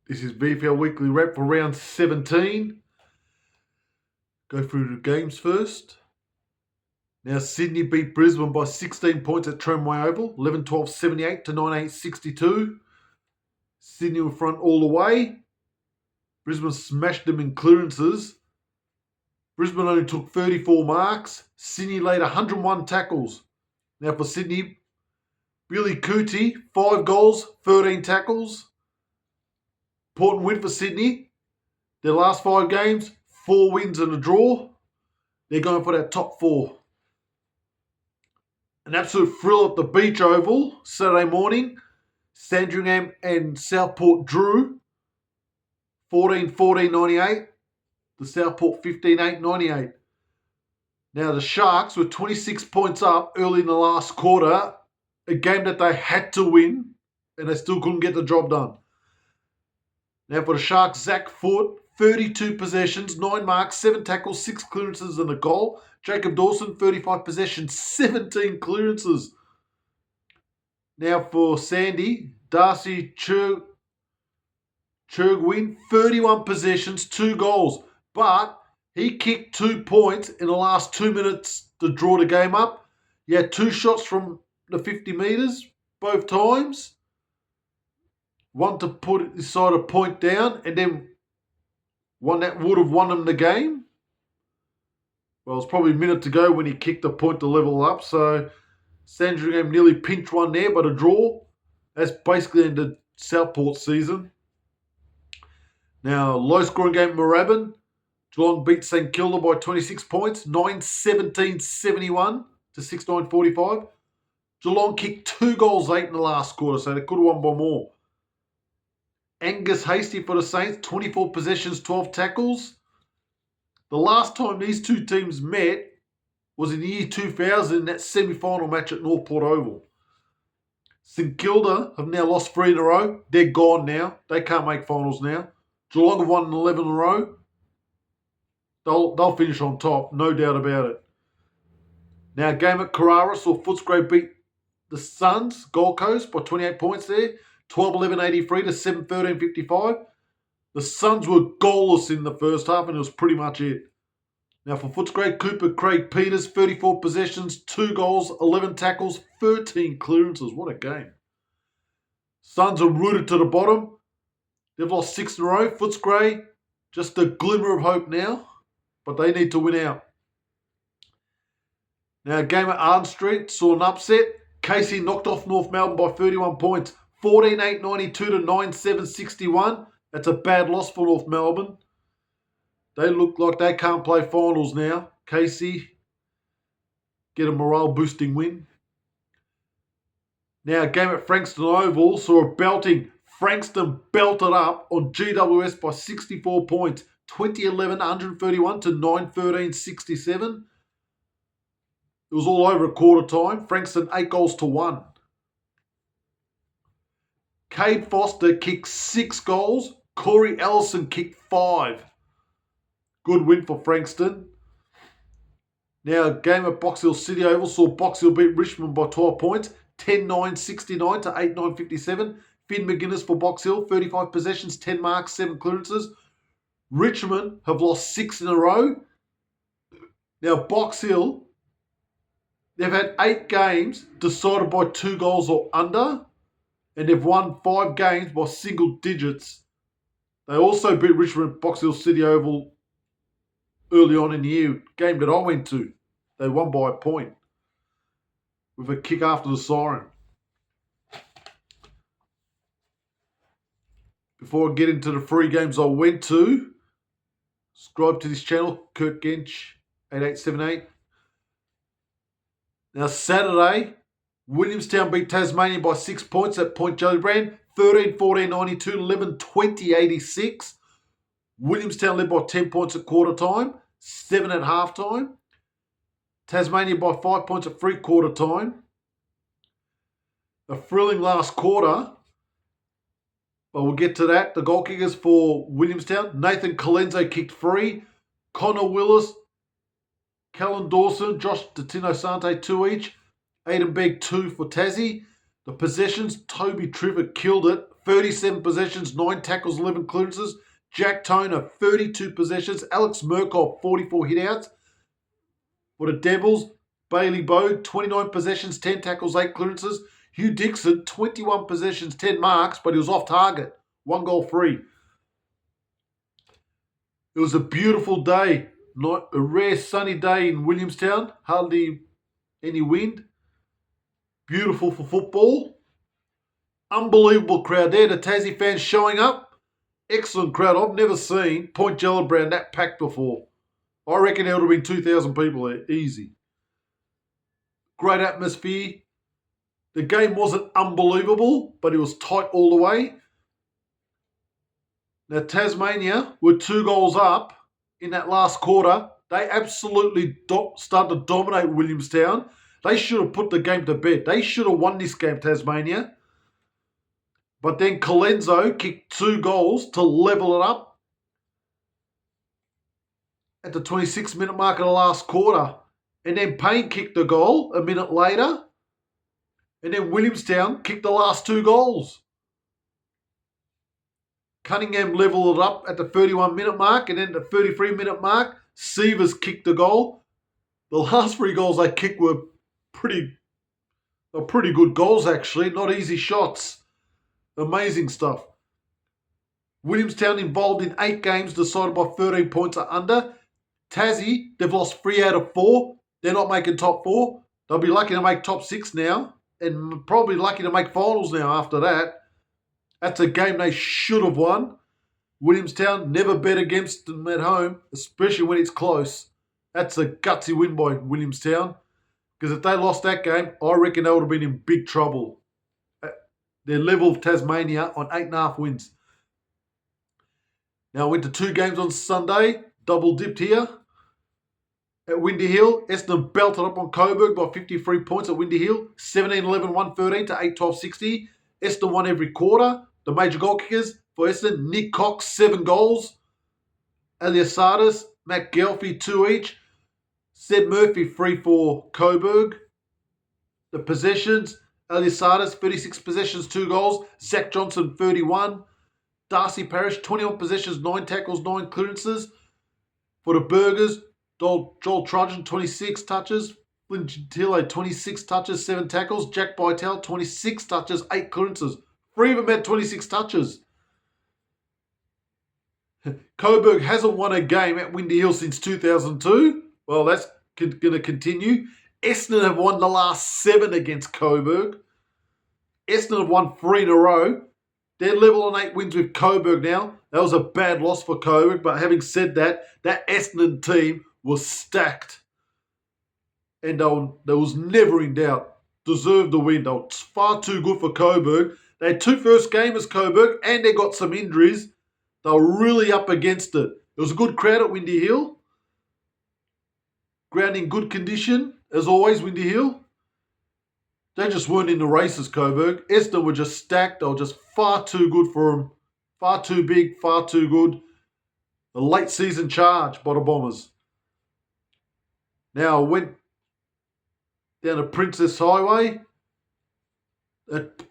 This is VFL Weekly Wrap for round 17. Go through the games first. Now, Sydney beat Brisbane by 16 points at Tramway Oval, 11-12-78 to 9-8-62. Sydney were front all the way. Brisbane smashed them in clearances. Brisbane only took 34 marks. Sydney laid 101 tackles. Now for Sydney, Billy Cootie, 5 goals, 13 tackles. Important win for Sydney. Their last 5 games, 4 wins and a draw. They're going for that top 4. An absolute thrill at the Beach Oval Saturday morning. Sandringham and Southport drew 14-14-98. The Southport 15-8-98. Now the Sharks were 26 points up early in the last quarter. A game that they had to win and they still couldn't get the job done. Now for the Sharks, Zach Foote, 32 possessions, 9 marks, 7 tackles, 6 clearances and a goal. Jacob Dawson, 35 possessions, 17 clearances. Now for Sandy, Darcy Churgwin, 31 possessions, 2 goals. But he kicked 2 points in the last 2 minutes to draw the game up. He had 2 shots from the 50 metres, both times. One to put his side a point down, and then one that would have won him the game. Well, it was probably a minute to go when he kicked a point to level up. So Sandringham nearly pinched one there, but a draw. That's basically ended Southport season. Now, low-scoring game at Moorabbin. Geelong beat St Kilda by 26 points, 9-17-71 to 6-9-45. Geelong kicked 2 goals late in the last quarter, so they could have won by more. Angus Hasty for the Saints, 24 possessions, 12 tackles. The last time these two teams met was in the year 2000 in that semi-final match at Northport Oval. St Kilda have now lost 3 in a row. They're gone now. They can't make finals now. Geelong have won 11 in a row. They'll finish on top, no doubt about it. Now, game at Carrara saw Footscray beat the Suns, Gold Coast, by 28 points there. 12-11-83 to 7-13-55. The Suns were goalless in the first half, and it was pretty much it. Now for Footscray, Cooper Craig Peters, 34 possessions, 2 goals, 11 tackles, 13 clearances. What a game. Suns are rooted to the bottom. They've lost 6 in a row. Footscray, just a glimmer of hope now, but they need to win out. Now, game at Arden Street saw an upset. Casey knocked off North Melbourne by 31 points. 14-8-92 to 9-7-61. That's a bad loss for North Melbourne. They look like they can't play finals now. Casey, get a morale-boosting win. Now, game at Frankston Oval saw a belting. Frankston belted up on GWS by 64 points. 20-11-131 to 9-13-67. It was all over at quarter time. Frankston 8 goals to 1. Cade Foster kicked 6 goals. Corey Ellison kicked 5. Good win for Frankston. Now, game at Box Hill City Oval saw Box Hill beat Richmond by 12 points. 10-9-69 to 8-9-57. Finn McGuinness for Box Hill, 35 possessions, 10 marks, 7 clearances. Richmond have lost 6 in a row. Now, Box Hill, they've had 8 games decided by 2 goals or under, and they've won 5 games by single digits. They also beat Richmond at Box Hill City Oval early on in the year, game that I went to. They won by a point with a kick after the siren. Before I get into the 3 games I went to, subscribe to this channel, Kurt Gench, 8878. Now, Saturday, Williamstown beat Tasmania by 6 points at Point Jellybrand, 13-14-92, 11-20-86. Williamstown led by 10 points at quarter time, 7 at half time. Tasmania by 5 points at three-quarter time. A thrilling last quarter, but we'll get to that. The goal kickers for Williamstown, Nathan Colenso kicked 3. Connor Willis, Callan Dawson, Josh Datino Sante 2 each. Aidan Begg 2 for Tassie. The possessions, Toby Trivett killed it, 37 possessions, 9 tackles, 11 clearances. Jack Toner, 32 possessions. Alex Murkoff, 44 hitouts. For the Devils, Bailey Bode, 29 possessions, 10 tackles, 8 clearances. Hugh Dixon, 21 possessions, 10 marks, but he was off target. 1 goal free. It was a beautiful day. A rare sunny day in Williamstown. Hardly any wind. Beautiful for football. Unbelievable crowd there. The Tassie fans showing up. Excellent crowd. I've never seen Point Gellibrand that packed before. I reckon there would have been 2,000 people there. Easy. Great atmosphere. The game wasn't unbelievable, but it was tight all the way. Now, Tasmania were 2 goals up in that last quarter. They absolutely started to dominate Williamstown. They should have put the game to bed. They should have won this game, Tasmania. But then Colenso kicked 2 goals to level it up at the 26-minute mark of the last quarter. And then Payne kicked the goal a minute later. And then Williamstown kicked the last 2 goals. Cunningham levelled it up at the 31-minute mark, and then the 33-minute mark, Sievers kicked the goal. The last 3 goals they kicked were pretty good goals, actually. Not easy shots. Amazing stuff. Williamstown involved in 8 games decided by 13 points or under. Tassie, they've lost 3 out of 4. They're not making top 4. They'll be lucky to make top 6 now, and probably lucky to make finals now after that. That's a game they should have won. Williamstown, never bet against them at home, especially when it's close. That's a gutsy win by Williamstown. Because if they lost that game, I reckon they would have been in big trouble. They're level of Tasmania on 8.5 wins. Now I went to 2 games on Sunday. Double dipped here. At Windy Hill, Essendon belted up on Coburg by 53 points at Windy Hill. 17-11, 113 to 8-12-60. Essendon won every quarter. The major goal kickers for Essendon, Nick Cox, 7 goals. Eliasardis, Matt Gelfie, 2 each. Seb Murphy, 3 for Coburg. The possessions, Eliasardis, 36 possessions, 2 goals. Zach Johnson, 31. Darcy Parish, 21 possessions, 9 tackles, 9 clearances. For the Burgers, Joel Trudgeon, 26 touches. Flynn Gentile, 26 touches, 7 tackles. Jack Bytel, 26 touches, 8 clearances. 3 of them had 26 touches. Coburg hasn't won a game at Windy Hill since 2002. Well, that's going to continue. Essendon have won the last 7 against Coburg. Essendon have won 3 in a row. They're level on 8 wins with Coburg now. That was a bad loss for Coburg, but having said that, that Essendon team was stacked. And they was never in doubt. Deserved the win. They were far too good for Coburg. They had 2 first gamers, Coburg, and they got some injuries. They were really up against it. It was a good crowd at Windy Hill. Ground in good condition, as always, Windy Hill. They just weren't in the races, Coburg. Essendon were just stacked. They were just far too good for them. Far too big, far too good. A late season charge by the Bombers. Now I went down to Princess Highway at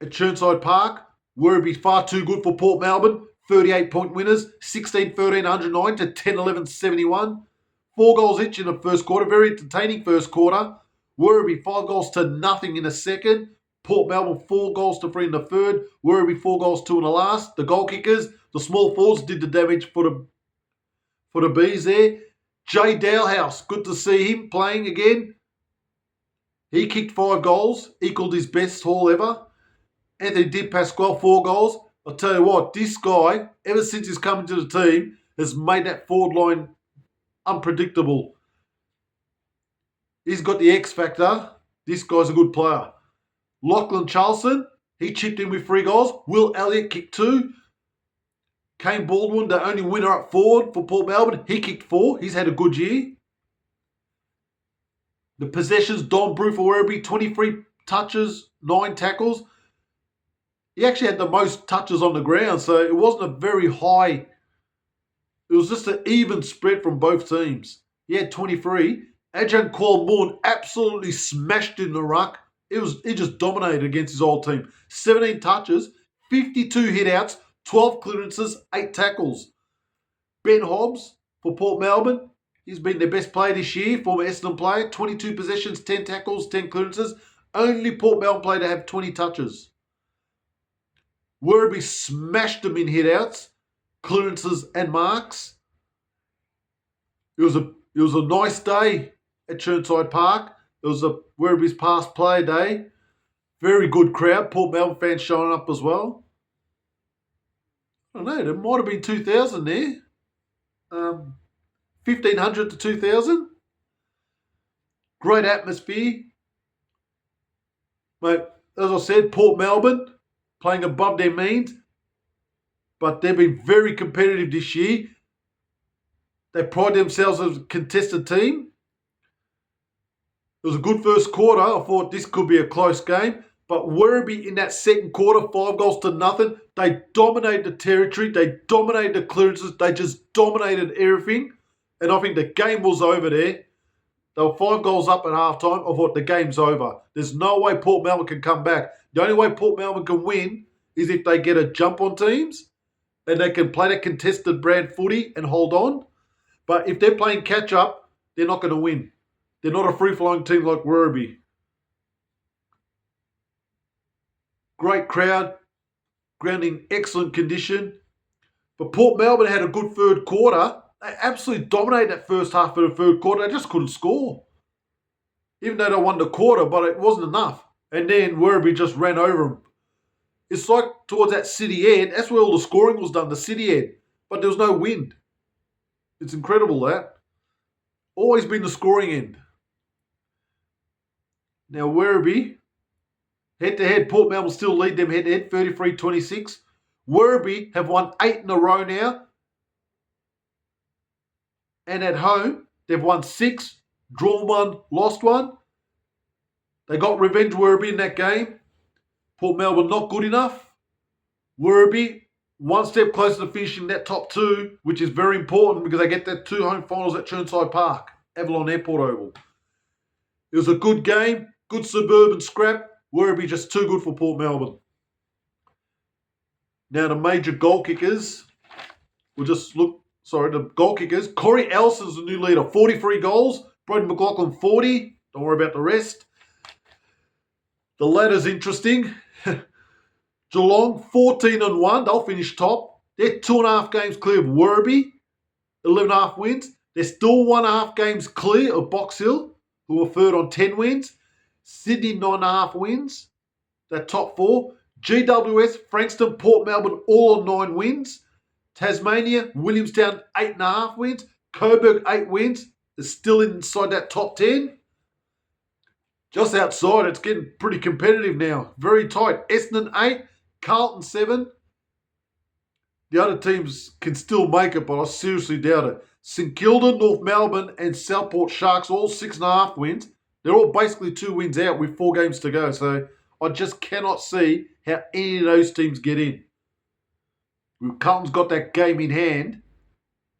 Chirnside Park. Werribee far too good for Port Melbourne. 38-point winners. 16-13, 109 to 10-11, 71. 4 goals each in the first quarter. Very entertaining first quarter. Werribee 5 goals to nothing in the second. Port Melbourne 4 goals to 3 in the third. Werribee 4 goals 2 in the last. The goal kickers, the small forwards, did the damage for the Bees there. Jay Dowhouse, good to see him playing again. He kicked 5 goals, equalled his best haul ever. Anthony Di Pasquale 4 goals. I'll tell you what, this guy, ever since he's come into the team, has made that forward line unpredictable. He's got the X factor. This guy's a good player. Lachlan Charlson, he chipped in with 3 goals. Will Elliott kicked 2. Kane Baldwin, the only winner up forward for Port Melbourne, he kicked 4. He's had a good year. The possessions, Don Brew for Werribee, 23 touches, 9 tackles. He actually had the most touches on the ground, so it wasn't a very high. It was just an even spread from both teams. He had 23. Ajahn Kwal-Moon absolutely smashed in the ruck. He just dominated against his old team. 17 touches, 52 hit-outs, 12 clearances, 8 tackles. Ben Hobbs for Port Melbourne. He's been their best player this year, former Essendon player. 22 possessions, 10 tackles, 10 clearances. Only Port Melbourne player to have 20 touches. Werribee smashed them in hit-outs, clearances and marks. It was a nice day at Chirnside Park. It was a Werribee's past play day. Very good crowd. Port Melbourne fans showing up as well. I don't know, there might have been 2,000 there. 1,500 to 2,000. Great atmosphere. Mate, as I said, Port Melbourne playing above their means, but they've been very competitive this year. They pride themselves as a contested team. It was a good first quarter. I thought this could be a close game. But Werribee in that second quarter, 5-0. They dominated the territory. They dominated the clearances. They just dominated everything. And I think the game was over there. They were 5 goals up at halftime. I thought the game's over. There's no way Port Melbourne can come back. The only way Port Melbourne can win is if they get a jump on teams and they can play that contested brand footy and hold on. But if they're playing catch-up, they're not going to win. They're not a free-flowing team like Werribee. Great crowd, ground in excellent condition. But Port Melbourne had a good third quarter. They absolutely dominated that first half of the third quarter. They just couldn't score. Even though they won the quarter, but it wasn't enough. And then Werribee just ran over them. It's like towards that city end. That's where all the scoring was done, the city end. But there was no wind. It's incredible, that. Always been the scoring end. Now Werribee, head-to-head, Port Melbourne still lead them head-to-head, 33-26. Werribee have won 8 in a row now. And at home, they've won 6, drawn 1, lost 1. They got revenge, Werribee, in that game. Port Melbourne not good enough. Werribee, one step closer to finishing that top 2, which is very important because they get their 2 home finals at Chirnside Park, Avalon Airport Oval. It was a good game, good suburban scrap. Werribee just too good for Port Melbourne. Now the major goal kickers. The goal kickers. Corey Ellison's the new leader, 43 goals. Broden McLaughlin, 40. Don't worry about the rest. The ladder's interesting. Geelong, 14-1. They'll finish top. They're 2.5 games clear of Werribee. 11.5 wins. They're still 1.5 games clear of Box Hill, who are third on 10 wins. Sydney, 9.5 wins. They're top 4. GWS, Frankston, Port Melbourne, all on 9 wins. Tasmania, Williamstown, 8.5 wins. Coburg, 8 wins. They're still inside that top 10. Just outside, it's getting pretty competitive now. Very tight. Essendon, 8. Carlton, 7. The other teams can still make it, but I seriously doubt it. St Kilda, North Melbourne, and Southport Sharks, all 6.5 wins. They're all basically 2 wins out with 4 games to go. So I just cannot see how any of those teams get in. Carlton's got that game in hand,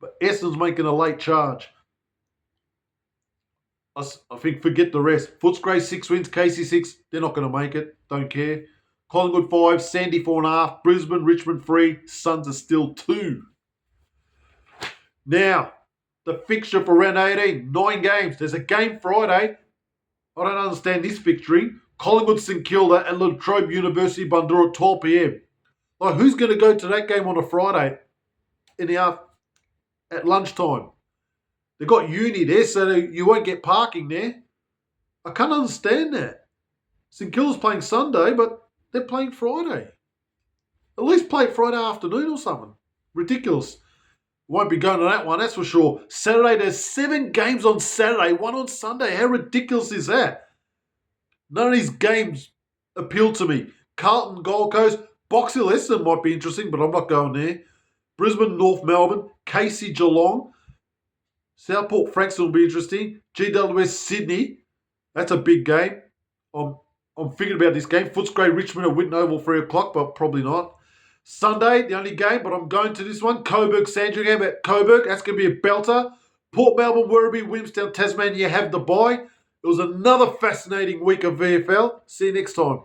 but Essendon's making a late charge. I think forget the rest. Footscray, 6 wins. Casey, 6. They're not going to make it. Don't care. Collingwood, 5. Sandy, 4.5. Brisbane, Richmond, 3. Suns are still 2. Now, the fixture for round 18. 9 games. There's a game Friday. I don't understand this fixturing. Collingwood, St Kilda at La Trobe University, Bundoora, 12 p.m. Like, who's going to go to that game on a Friday at lunchtime? They've got uni there, so you won't get parking there. I can't understand that. St Kilda's playing Sunday, but they're playing Friday. At least play Friday afternoon or something. Ridiculous. Won't be going to that one, that's for sure. Saturday, there's 7 games on Saturday, 1 on Sunday. How ridiculous is that? None of these games appeal to me. Carlton, Gold Coast, Box Hill, Essendon might be interesting, but I'm not going there. Brisbane, North Melbourne, Casey, Geelong. Southport, Frankston will be interesting. GWS, Sydney. That's a big game. I'm thinking about this game. Footscray, Richmond at Winton Oval, 3 o'clock, but probably not. Sunday, the only game, but I'm going to this one. Coburg, Sandringham at Coburg. That's going to be a belter. Port Melbourne, Werribee, Williamstown, Tasmania have the bye. It was another fascinating week of VFL. See you next time.